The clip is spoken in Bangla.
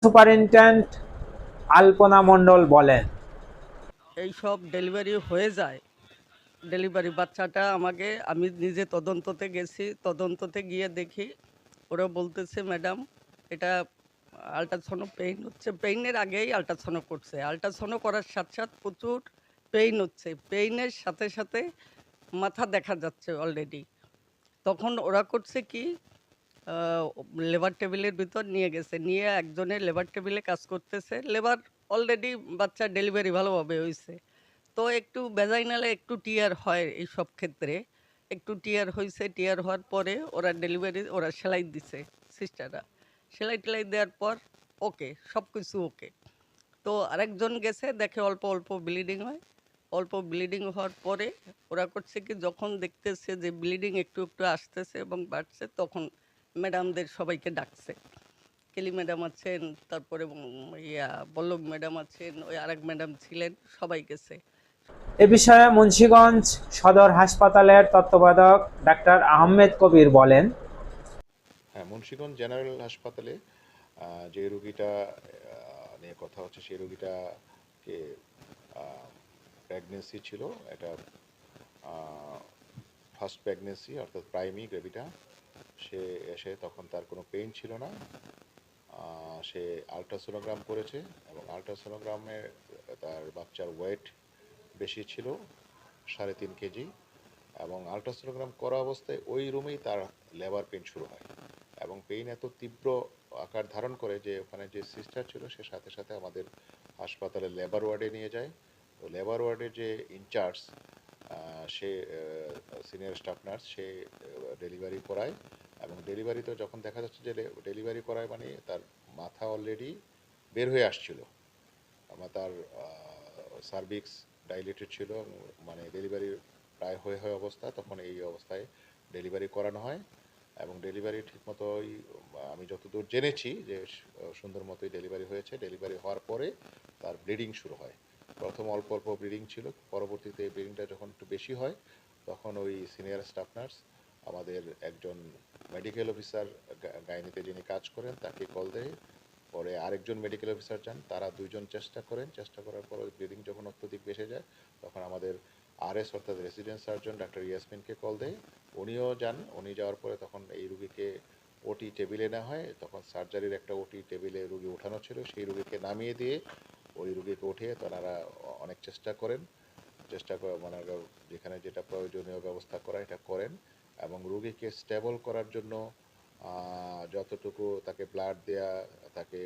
সুপারিনটেন্ডেন্ট আলপনা মণ্ডল বলেন, এই সব ডেলিভারি হয়ে যায়। ডেলিভারি বাচ্চাটা আমি নিজে তদন্ততে গেছি, তদন্ততে গিয়ে দেখি ওরা বলতেছে ম্যাডাম এটা আল্ট্রাসাউন্ড পেইন হচ্ছে, পেইনের আগেই আল্ট্রাসাউন্ড করছে, আল্ট্রাসাউন্ড করার সাথে সাথে প্রচুর পেইন হচ্ছে, পেইনের সাথে সাথে মাথা দেখা যাচ্ছে অলরেডি। তখন ওরা করছে কি, লেবার টেবিলের ভিতর নিয়ে গেছে, নিয়ে একজনের লেবার টেবিলে কাজ করতেছে, লেবার অলরেডি বাচ্চার ডেলিভারি ভালোভাবে হয়েছে। তো একটু ভ্যাজাইনালে একটু টিয়ার হয় এই সব ক্ষেত্রে, একটু টিয়ার হয়েছে, টিয়ার হওয়ার পরে ওরা সেলাই দিছে সিস্টাররা, সেলাই টেলাই দেওয়ার পর ওকে সব কিছু ওকে। তো আরেকজন গেছে, দেখে অল্প অল্প ব্লিডিং হয়, অল্প ব্লিডিং হওয়ার পরে ওরা করছে কি, যখন দেখতেছে যে ব্লিডিং একটু একটু আসতেছে এবং বাড়ছে, তখন ম্যাডামদের সবাইকে ডাকছে। কেলি ম্যাডাম আছেন, তারপরে বল্লভ ম্যাডাম আছেন, ওই আরেক ম্যাডাম ছিলেন, সবাই গেছে। এ বিষয়ে মুন্সিগঞ্জ সদর হাসপাতালের তত্ত্বাবধায়ক ডাক্তার আহমেদ কবির বলেন, হ্যাঁ, মুন্সিগঞ্জ জেনারেল হাসপাতালে যে রোগীটা নিয়ে কথা হচ্ছে, সেই রোগীটাকে প্রেগনেন্সি ছিল, এটা ফার্স্ট প্রেগনেন্সি অর্থাৎ প্রাইমি বেবিটা। সে এসে তখন তার কোনো পেইন ছিল না। সে আলট্রাসোনোগ্রাম করেছে এবং আলট্রাসোনোগ্রামে তার বাচ্চার ওয়েট বেশি ছিল, 3.5 কেজি। এবং আলট্রাসোনোগ্রাম করা অবস্থায় ওই রুমেই তার লেবার পেইন শুরু হয় এবং পেইন এত তীব্র আকার ধারণ করে যে ওখানে যে সিস্টার ছিল সে সাথে সাথে আমাদের হাসপাতালে লেবার ওয়ার্ডে নিয়ে যায়। তো লেবার ওয়ার্ডের যে ইনচার্জ, সে সিনিয়র স্টাফ নার্স, সে ডেলিভারি করায় এবং ডেলিভারিতে যখন দেখা যাচ্ছে যে ডেলিভারি করায় মানে তার মাথা অলরেডি বের হয়ে আসছিল, তার সার্ভিক্স ডাইলেটেড ছিল, মানে ডেলিভারি প্রায় হয়ে হয়ে অবস্থা, তখন এই অবস্থায় ডেলিভারি করানো হয় এবং ডেলিভারি ঠিকমতোই আমি যতদূর জেনেছি যে সুন্দর মতোই ডেলিভারি হয়েছে। ডেলিভারি হওয়ার পরে তার ব্লিডিং শুরু হয়। প্রথম অল্প অল্প ব্লিডিং ছিল, পরবর্তীতে ব্লিডিংটা যখন একটু বেশি হয় তখন ওই সিনিয়র স্টাফ নার্স আমাদের একজন মেডিকেল অফিসার গাইনিতে যিনি কাজ করেন তাকে কল দেয়। পরে আরেকজন মেডিকেল অফিসার যান, তারা দুইজন চেষ্টা করেন, চেষ্টা করার পর ব্লিডিং যখন অত্যধিক বেড়ে যায় তখন আমাদের আরএস অর্থাৎ রেসিডেন্ট সার্জন ডাক্তার ইয়াসমিনকে কল দেয়। উনিও যান, উনি যাওয়ার পরে তখন এই রুগীকে ওটি টেবিলে নেওয়া হয়। তখন সার্জারির একটা ওটি টেবিলে রুগী ওঠানো ছিল, সেই রুগীকে নামিয়ে দিয়ে ওই রুগীকে উঠিয়ে তারা অনেক চেষ্টা করেন, চেষ্টা করে মানে যেখানে যেটা প্রয়োজনীয় ব্যবস্থা করা এটা করেন এবং রুগীকে স্টেবল করার জন্য যতটুকু তাকে ব্লাড দেয়া, তাকে